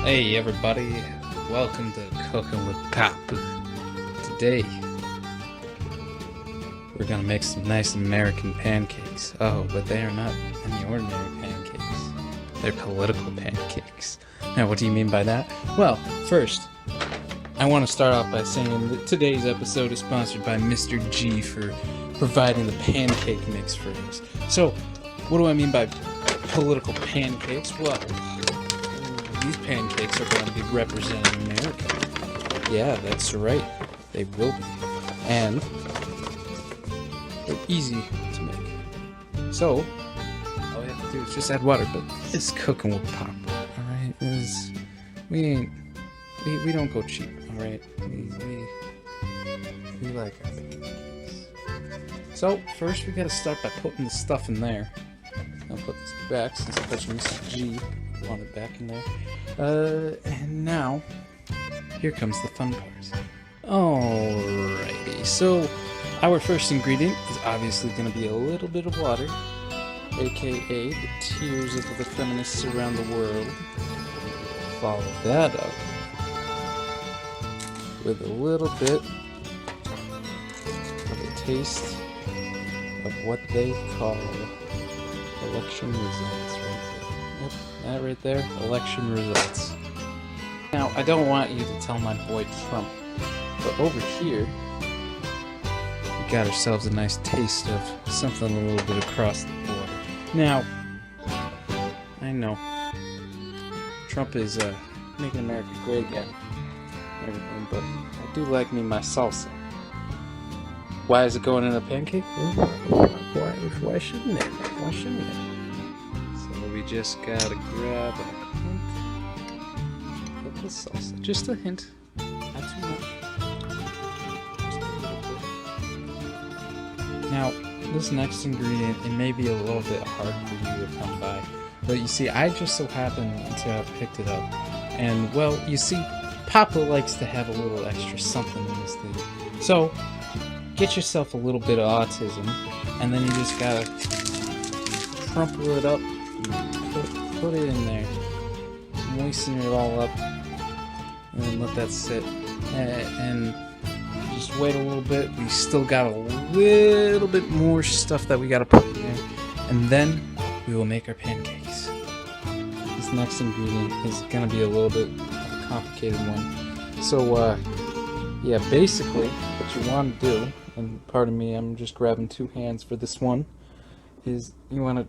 Hey everybody, welcome to Cooking with Pop. Today, we're gonna make some nice American pancakes. Oh, but they are not any ordinary pancakes. They're political pancakes. Now, what do you mean by that? Well, first, I want to start off by saying that today's episode is sponsored by Mr. G for providing the pancake mix for us. So, what do I mean by political pancakes? Well, these pancakes are going to be representing America. Yeah, that's right. They will be. And they're easy to make. So, all we have to do is just add water, but it's cooking with pop. Alright? We don't go cheap, alright? We like our pancakes. So, first we gotta start by putting the stuff in there. I'll put this back since I put Mr. G. Want it back in there. And now, here comes the fun part. Alrighty, so our first ingredient is obviously going to be a little bit of water, aka the tears of the feminists around the world. Follow that up with a little bit of a taste of what they call election results right there. Yep, that right there, election results. Now, I don't want you to tell my boy Trump, but over here, we got ourselves a nice taste of something a little bit across the border. Now, I know, Trump is making America great again, and everything, but I do like me my salsa. Why is it going in a pancake? Why shouldn't it? Why shouldn't it? So we just gotta grab a hint of the salsa. Just a hint. Not too much. Just a little bit. Now, this next ingredient, it may be a little bit hard for you to come by. But you see, I just so happen to have picked it up. And, well, you see, Papa likes to have a little extra something in this thing. So, get yourself a little bit of autism, and then you just gotta crumple it up, and put it in there, moisten it all up, and then let that sit, and just wait a little bit. We still got a little bit more stuff that we gotta put in there, and then we will make our pancakes. This next ingredient is gonna be a little bit of a complicated one. So, yeah, basically, what you want to do, and pardon me, I'm just grabbing two hands for this one, is you want to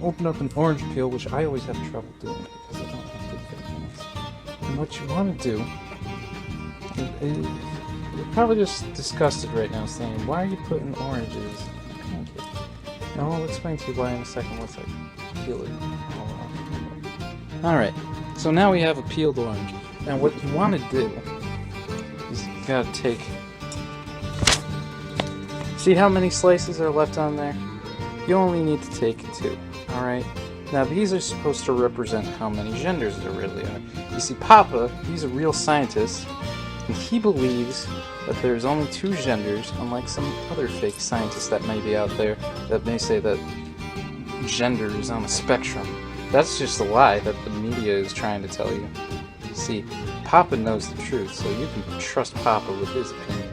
open up an orange peel, which I always have trouble doing because I don't have good hands. And what you want to do, you're probably just disgusted right now saying, why are you putting oranges in a pancake? Now I'll explain to you why in a second once I peel it all off. Alright, so now we have a peeled orange. Now what you want to do is you gotta take... See how many slices are left on there? You only need to take 2, alright? Now these are supposed to represent how many genders there really are. You see, Papa, he's a real scientist, and he believes that there's only 2 genders, unlike some other fake scientists that may be out there that may say that gender is on a spectrum. That's just a lie that the media is trying to tell you. You see, Papa knows the truth, so you can trust Papa with his opinion.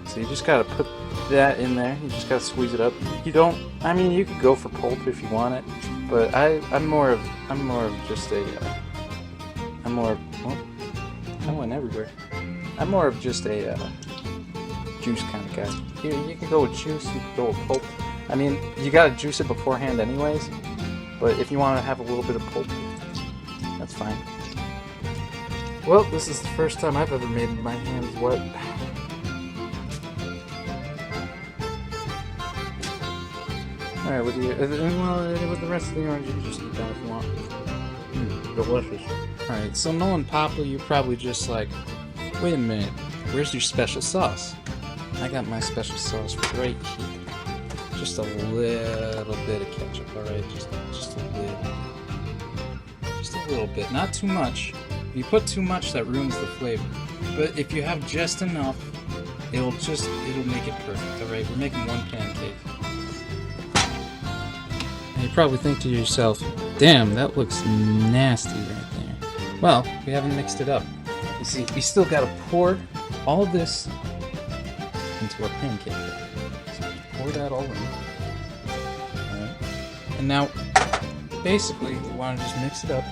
So you just gotta put that in there. You just gotta squeeze it up. You don't. I mean, you could go for pulp if you want it, but I'm more of just a. I went everywhere. I'm more of just a juice kind of guy. You can go with juice. You can go with pulp. I mean, you gotta juice it beforehand, anyways. But if you want to have a little bit of pulp, that's fine. Well, this is the first time I've ever made my hands wet. Alright, with the rest of the orange, you can just eat that if you want. Delicious. Alright, so knowing Papa, you're probably just like, wait a minute, where's your special sauce? I got my special sauce right here. Just a little bit of ketchup, alright? Just a little bit. Just a little bit, not too much. If you put too much, that ruins the flavor. But if you have just enough, it'll make it perfect, alright? We're making one pancake. And you probably think to yourself, damn, that looks nasty right there. Well, we haven't mixed it up. You see, we still gotta pour all of this into our pancake. So pour that all in. Alright. And now, basically, we want to just mix it up.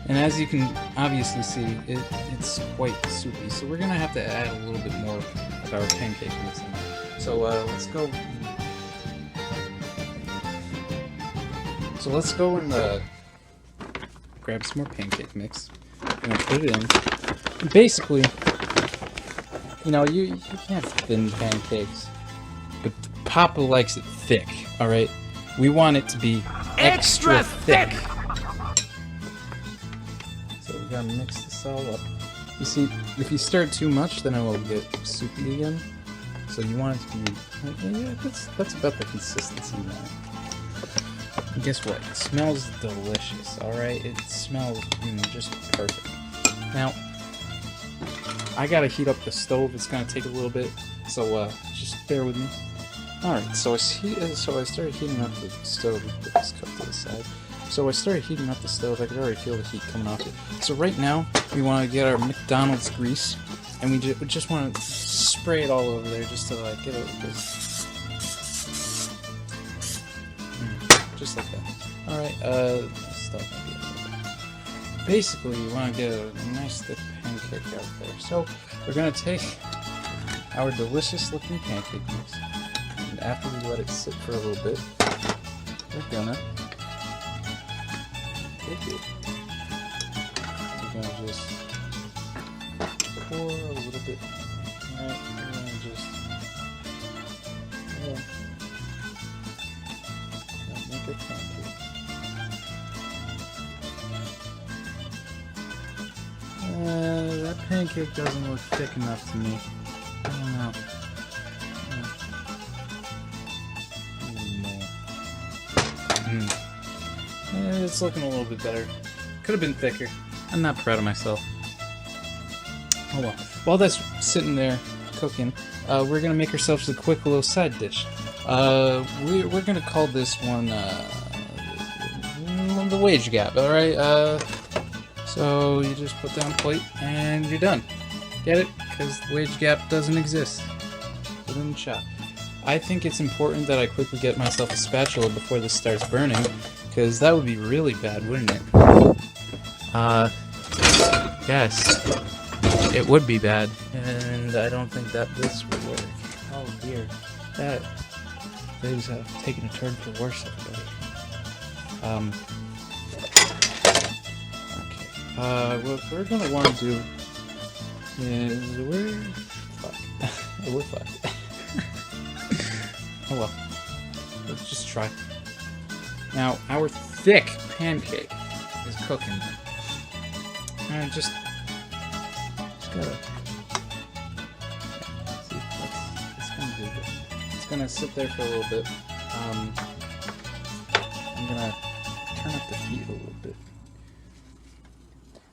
And as you can obviously see, it's quite soupy. So we're gonna have to add a little bit more of our pancake mix in there. So let's go. So let's go and grab some more pancake mix. I'm gonna put it in. And basically, you know, you can have thin pancakes, but Papa likes it thick. All right, we want it to be extra thick. So we gotta mix this all up. You see, if you stir too much, then it will get soupy again. So you want it to be, yeah, that's about the consistency now. And guess what? It smells delicious, alright? It smells just perfect. Now, I gotta heat up the stove. It's gonna take a little bit, so just bear with me. Alright, so I started heating up the stove. Put this cup to the side. So I started heating up the stove. I could already feel the heat coming off it. So right now, we want to get our McDonald's grease, and we just want to spray it all over there just to get a little bit. Just like that. Alright, basically, you want to get a nice thick pancake out there. So, we're going to take our delicious looking pancake mix, and after we let it sit for a little bit, we're gonna take it. We're gonna just pour a little bit. Alright, we're gonna just make a pancake. That pancake doesn't look thick enough to me. I don't know. It's looking a little bit better. Could have been thicker. I'm not proud of myself. Oh well. While that's sitting there cooking, we're gonna make ourselves a quick little side dish. We're gonna call this one the wage gap. All right. So you just put down a plate and you're done. Get it? Because the wage gap doesn't exist. Within the shop. I think it's important that I quickly get myself a spatula before this starts burning, because that would be really bad, wouldn't it? Yes. It would be bad, and I don't think that this would work. Oh dear. Things have taken a turn for worse, everybody. Okay. What we're gonna want to do is we're fucked. Oh well. Let's just try. Now, our thick pancake is cooking. And just gotta. See, it's gonna do this. It's gonna sit there for a little bit. I'm gonna turn up the heat a little bit.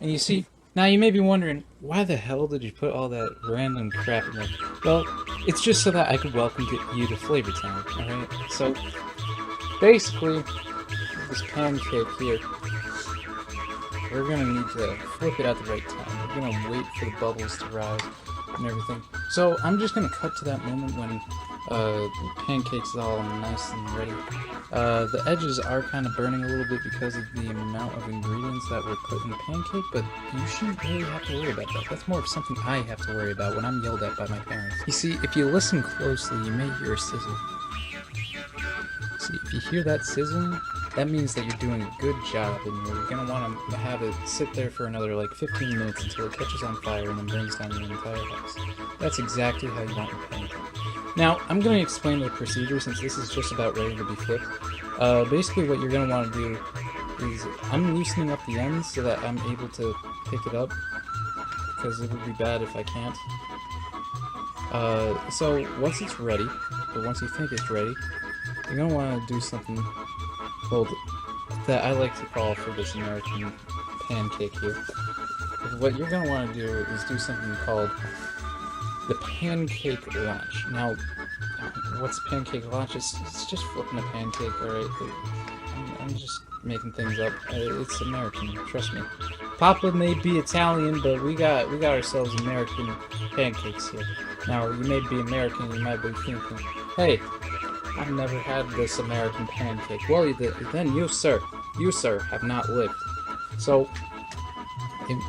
And you see, now you may be wondering, why the hell did you put all that random crap in there? Well, it's just so that I could welcome you to Flavor Town, alright? So, basically, this pancake here, we're gonna need to flip it at the right time. We're gonna wait for the bubbles to rise and everything. So, I'm just gonna cut to that moment when the pancake's all nice and ready. The edges are kind of burning a little bit because of the amount of ingredients that were put in the pancake, but you shouldn't really have to worry about that. That's more of something I have to worry about when I'm yelled at by my parents. You see, if you listen closely, you may hear a sizzle. See, if you hear that sizzling, that means that you're doing a good job, and you're going to want to have it sit there for another like 15 minutes until it catches on fire and then burns down your entire house. That's exactly how you want your pancake. Now, I'm going to explain the procedure since this is just about ready to be flipped. Basically what you're going to want to do is, I'm loosening up the ends so that I'm able to pick it up, because it would be bad if I can't. So once it's ready, or once you think it's ready, you're going to want to do something called, that I like to call for this American pancake here. What you're going to want to do is do something called the pancake launch. Now, what's pancake launch? It's just flipping a pancake, alright? I'm just making things up. It's American, trust me. Papa may be Italian, but we got ourselves American pancakes here. Now, you may be American, you might be thinking, hey, I've never had this American pancake. Well, then you, sir, have not lived. So,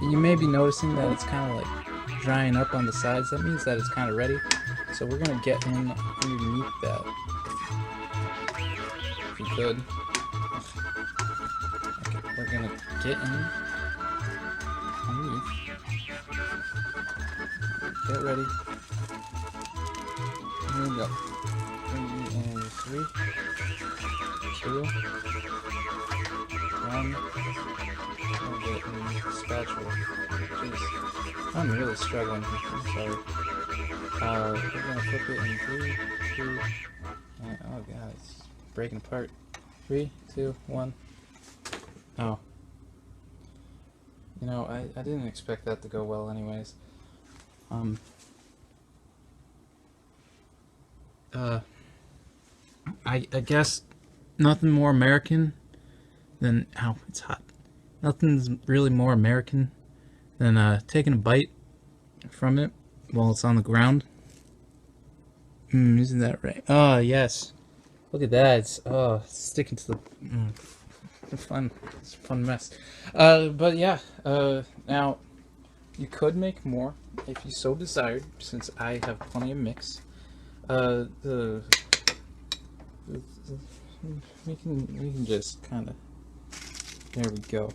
you may be noticing that it's kind of like drying up on the sides. That means that it's kind of ready. So we're gonna get in underneath that. If we could. Okay, we're gonna get in underneath. Get ready. Here we go. 3, 2, 1. I'll get in the spatula. Jeez. I'm really struggling here. I'm sorry. We're gonna flip it in 3, 2, and oh god, it's breaking apart. 3, 2, 1. Oh. You know, I didn't expect that to go well anyways. I guess nothing more American than, ow, it's hot. Nothing's really more American than taking a bite from it while it's on the ground. Isn't that right? Oh, yes. Look at that. It's sticking to the it's a fun mess. But yeah, now you could make more if you so desired, since I have plenty of mix. We can just kind of, there we go.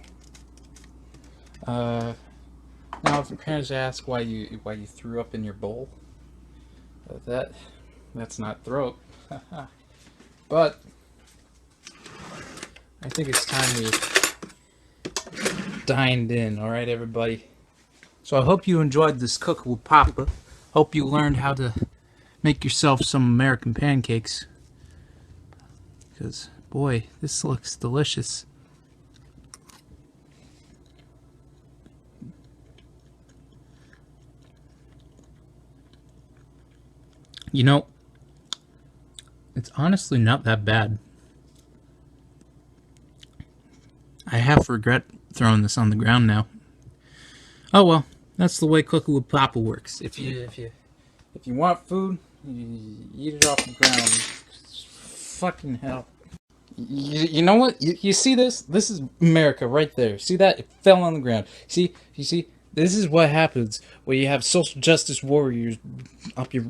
Now if your parents ask why you threw up in your bowl, that's not throat. But I think it's time we dined in. All right, everybody. So I hope you enjoyed this cook with Papa. Hope you learned how to make yourself some American pancakes. Because, boy, this looks delicious. You know, it's honestly not that bad. I half regret throwing this on the ground now. Oh well, that's the way cooking with Papa works. If you want food, you eat it off the ground. Fucking hell. You know what? You see this? This is America right there. See that? It fell on the ground. You see? This is what happens when you have social justice warriors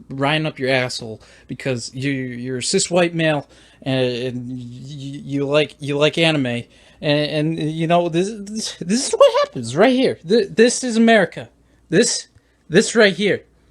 riding up your asshole because you're a cis white male and you like anime and you know this is what happens right here. This is America. This right here.